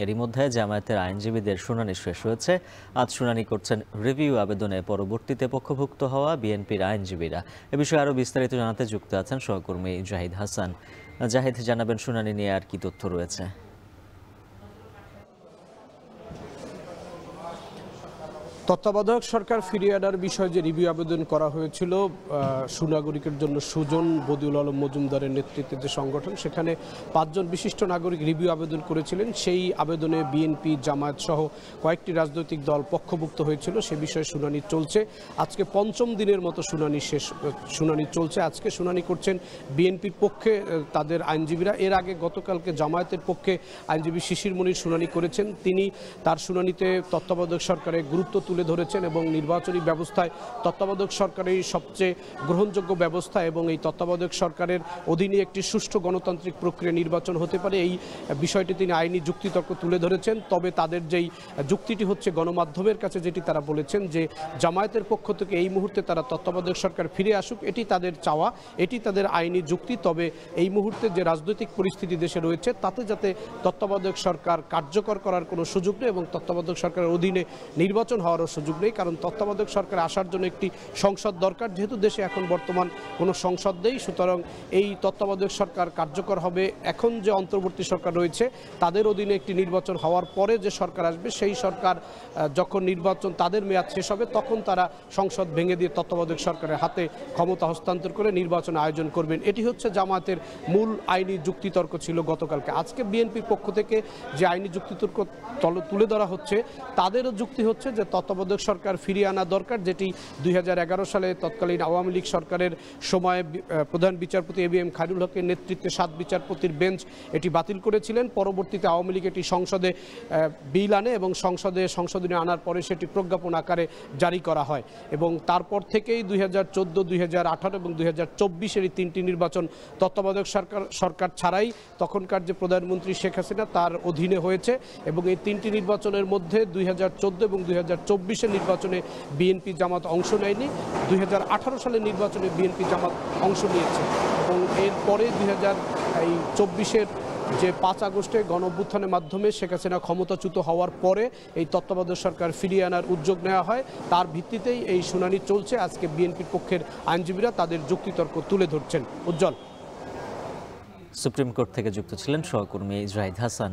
এরই মধ্যে জামায়াতের আইনজীবীদের শুনানি শেষ হয়েছে। আজ শুনানি করছেন রিভিউ আবেদনে পরবর্তীতে পক্ষভুক্ত হওয়া বিএনপির আইনজীবীরা। এ বিষয়ে আরও বিস্তারিত জানাতে যুক্ত আছেন সহকর্মী জাহিদ হাসান। জাহিদ, জানাবেন শুনানি নিয়ে আর কি তথ্য রয়েছে? তত্ত্বাবধায়ক সরকার ফিরিয়ে আনার বিষয়ে যে রিভিউ আবেদন করা হয়েছিল সুনাগরিকের জন্য সুজন বদিউল আলম মজুমদারের নেতৃত্বে যে সংগঠন, সেখানে 5 জন বিশিষ্ট নাগরিক রিভিউ আবেদন করেছিলেন। সেই আবেদনে বিএনপি, জামায়াত সহ কয়েকটি রাজনৈতিক দল পক্ষভুক্ত হয়েছিল। সে বিষয়ে শুনানি চলছে। আজকে 5ম দিনের মতো শুনানি চলছে। আজকে শুনানি করছেন বিএনপির পক্ষে তাদের আইনজীবীরা। এর আগে গতকালকে জামায়াতের পক্ষে আইনজীবী শিশির মনির শুনানি করেছেন। তিনি তার শুনানিতে তত্ত্বাবধায়ক সরকারের গুরুত্ব তুলে ধরেছেন এবং নির্বাচনী ব্যবস্থায় তত্ত্বাবধায়ক সরকারের সবচেয়ে গ্রহণযোগ্য ব্যবস্থা এবং এই তত্ত্বাবধায়ক সরকারের অধীনে একটি সুষ্ঠু গণতান্ত্রিক প্রক্রিয়া নির্বাচন হতে পারে, এই বিষয়টি তিনি আইনি যুক্তিতর্ক তুলে ধরেছেন। তবে তাদের যেই যুক্তিটি হচ্ছে, গণমাধ্যমের কাছে যেটি তারা বলেছেন যে জামায়াতের পক্ষ থেকে এই মুহূর্তে তারা তত্ত্বাবধায়ক সরকার ফিরে আসুক, এটি তাদের চাওয়া, এটি তাদের আইনি যুক্তি। তবে এই মুহূর্তে যে রাজনৈতিক পরিস্থিতি দেশে রয়েছে, তাতে যাতে তত্ত্বাবধায়ক সরকার কার্যকর করার কোনো সুযোগ নেই এবং তত্ত্বাবধায়ক সরকারের অধীনে নির্বাচন হওয়ার সুযোগ নেই। কারণ তত্ত্বাবধায়ক সরকার আসার জন্য একটি সংসদ দরকার। যেহেতু দেশে এখন বর্তমান কোনো সংসদ নেই, সুতরাং এই তত্ত্বাবধায়ক সরকার কার্যকর হবে এখন যে অন্তর্বর্তী সরকার রয়েছে তাদের অধীনে একটি নির্বাচন হওয়ার পরে যে সরকার আসবে, সেই সরকার যখন নির্বাচন তাদের মেয়াদ শেষ হবে, তখন তারা সংসদ ভেঙে দিয়ে তত্ত্বাবধায়ক সরকারের হাতে ক্ষমতা হস্তান্তর করে নির্বাচন আয়োজন করবেন। এটি হচ্ছে জামায়াতের মূল আইনি যুক্তিতর্ক ছিল গতকালকে। আজকে বিএনপির পক্ষ থেকে যে আইনি যুক্তিতর্ক তুলে ধরা হচ্ছে, তাদেরও যুক্তি হচ্ছে যে তত্ত্বাবধায়ক সরকার ফিরিয়ে আনা দরকার, যেটি 2011 সালে তৎকালীন আওয়ামী লীগ সরকারের সময়ে প্রধান বিচারপতি এবিএম খায়রুল হকের নেতৃত্বে 7 বিচারপতির বেঞ্চ এটি বাতিল করেছিলেন। পরবর্তীতে আওয়ামী লীগ এটি সংসদে বিল আনে এবং সংশোধনী আনার পরে সেটি প্রজ্ঞাপন আকারে জারি করা হয় এবং তারপর থেকেই 2014, 2018 এবং 2024 এই 3টি নির্বাচন তত্ত্বাবধায়ক সরকার ছাড়াই তখনকার যে প্রধানমন্ত্রী শেখ হাসিনা তার অধীনে হয়েছে এবং এই 3টি নির্বাচনের মধ্যে 2014 এবং 2024 নির্বাচনে বিএনপি জামাত অংশ নেয়নি। 2018 সালের নির্বাচনে বিএনপি জামাত অংশ নিয়েছে এবং এরপরে 2024 যে 5 আগস্টে গণঅভ্যুত্থানের মাধ্যমে শেখ হাসিনা ক্ষমতাচ্যুত হওয়ার পরে এই তত্ত্বাবধায়ক সরকার ফিরিয়ে আনার উদ্যোগ নেওয়া হয়। তার ভিত্তিতেই এই শুনানি চলছে। আজকে বিএনপির পক্ষের আইনজীবীরা তাদের যুক্তিতর্ক তুলে ধরছেন। উজ্জ্বল। সুপ্রিম কোর্ট থেকে যুক্ত ছিলেন সহকর্মী জাহিদ হাসান।